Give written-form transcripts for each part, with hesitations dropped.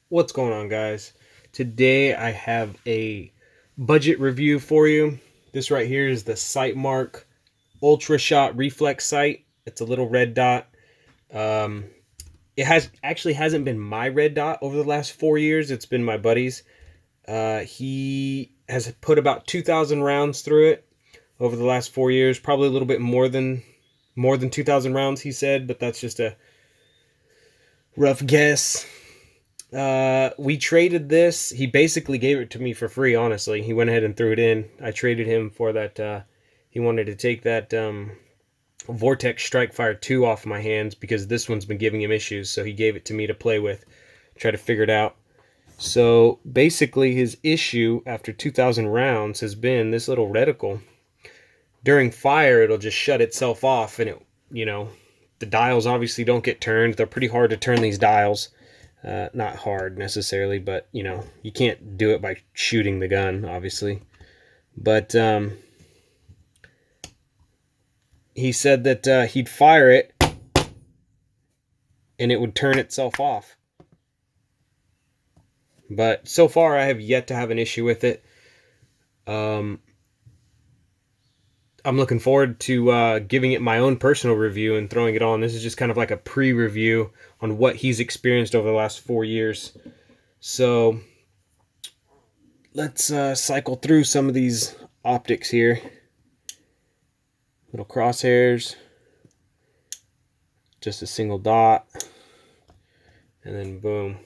What's going on, guys? Today I have a budget review for you. This right here is the Sightmark Ultra Shot Reflex sight. It's a little red dot. Um, it hasn't been my red dot over the last 4 years. It's been my buddy's. He has put about 2,000 rounds through it over the last 4 years. Probably a little bit more than 2,000 rounds, he said, but that's just a rough guess. We traded this. He basically gave it to me for free, honestly. He went ahead and threw it in. I traded him for that. He wanted to take that Vortex Strikefire 2 off my hands because this one's been giving him issues. So he gave it to me to play with, try to figure it out. So basically, his issue after 2,000 rounds has been this little reticle. During fire, it'll just shut itself off, and the dials obviously don't get turned. They're pretty hard to turn, these dials. Not hard necessarily, but you can't do it by shooting the gun, obviously. But he said that he'd fire it and it would turn itself off. But so far, I have yet to have an issue with it. I'm looking forward to giving it my own personal review and throwing it on. This is just kind of like a pre-review on what he's experienced over the last 4 years. So let's cycle through some of these optics here. Little crosshairs, just a single dot, and then boom.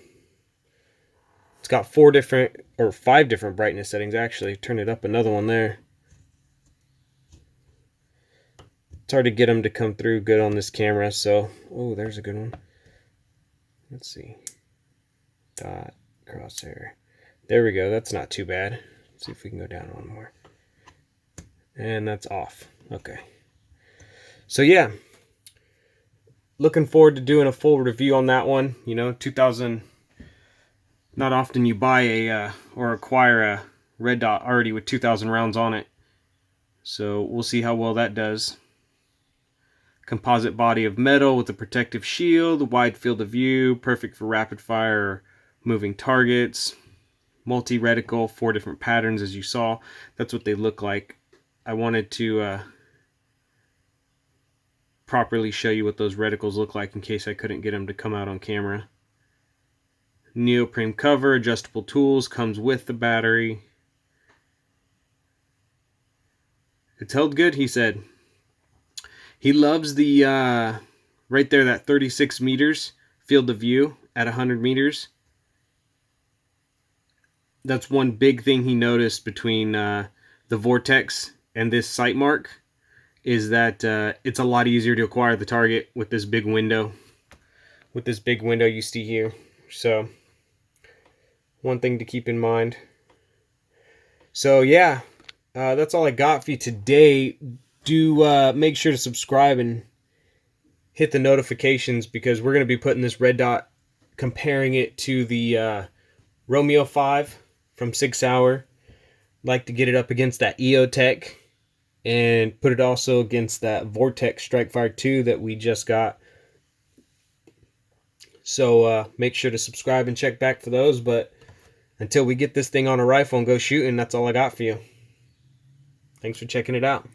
It's got 5 different brightness settings, actually. Turn it up another one there. It's hard to get them to come through good on this camera, so oh, there's a good one. Let's see. Dot, crosshair. There we go. That's not too bad. Let's see if we can go down one more. And that's off. Okay. So yeah, looking forward to doing a full review on that one. 2,000. Not often you buy or acquire a red dot already with 2,000 rounds on it. So we'll see how well that does. Composite body of metal with a protective shield, wide field of view, perfect for rapid fire or moving targets. Multi-reticle, 4 different patterns as you saw. That's what they look like. I wanted to properly show you what those reticles look like in case I couldn't get them to come out on camera. Neoprene cover, adjustable tools, comes with the battery. It's held good, he said. He loves the, right there, that 36 meters field of view at 100 meters. That's one big thing he noticed between the Vortex and this Sightmark, is that it's a lot easier to acquire the target with this big window. With this big window you see here. So, one thing to keep in mind. So, yeah, that's all I got for you today. Do make sure to subscribe and hit the notifications because we're going to be putting this red dot, comparing it to the Romeo 5 from Sig Sauer. Like to get it up against that EOTech and put it also against that Vortex Strikefire 2 that we just got. So make sure to subscribe and check back for those. But until we get this thing on a rifle and go shooting, that's all I got for you. Thanks for checking it out.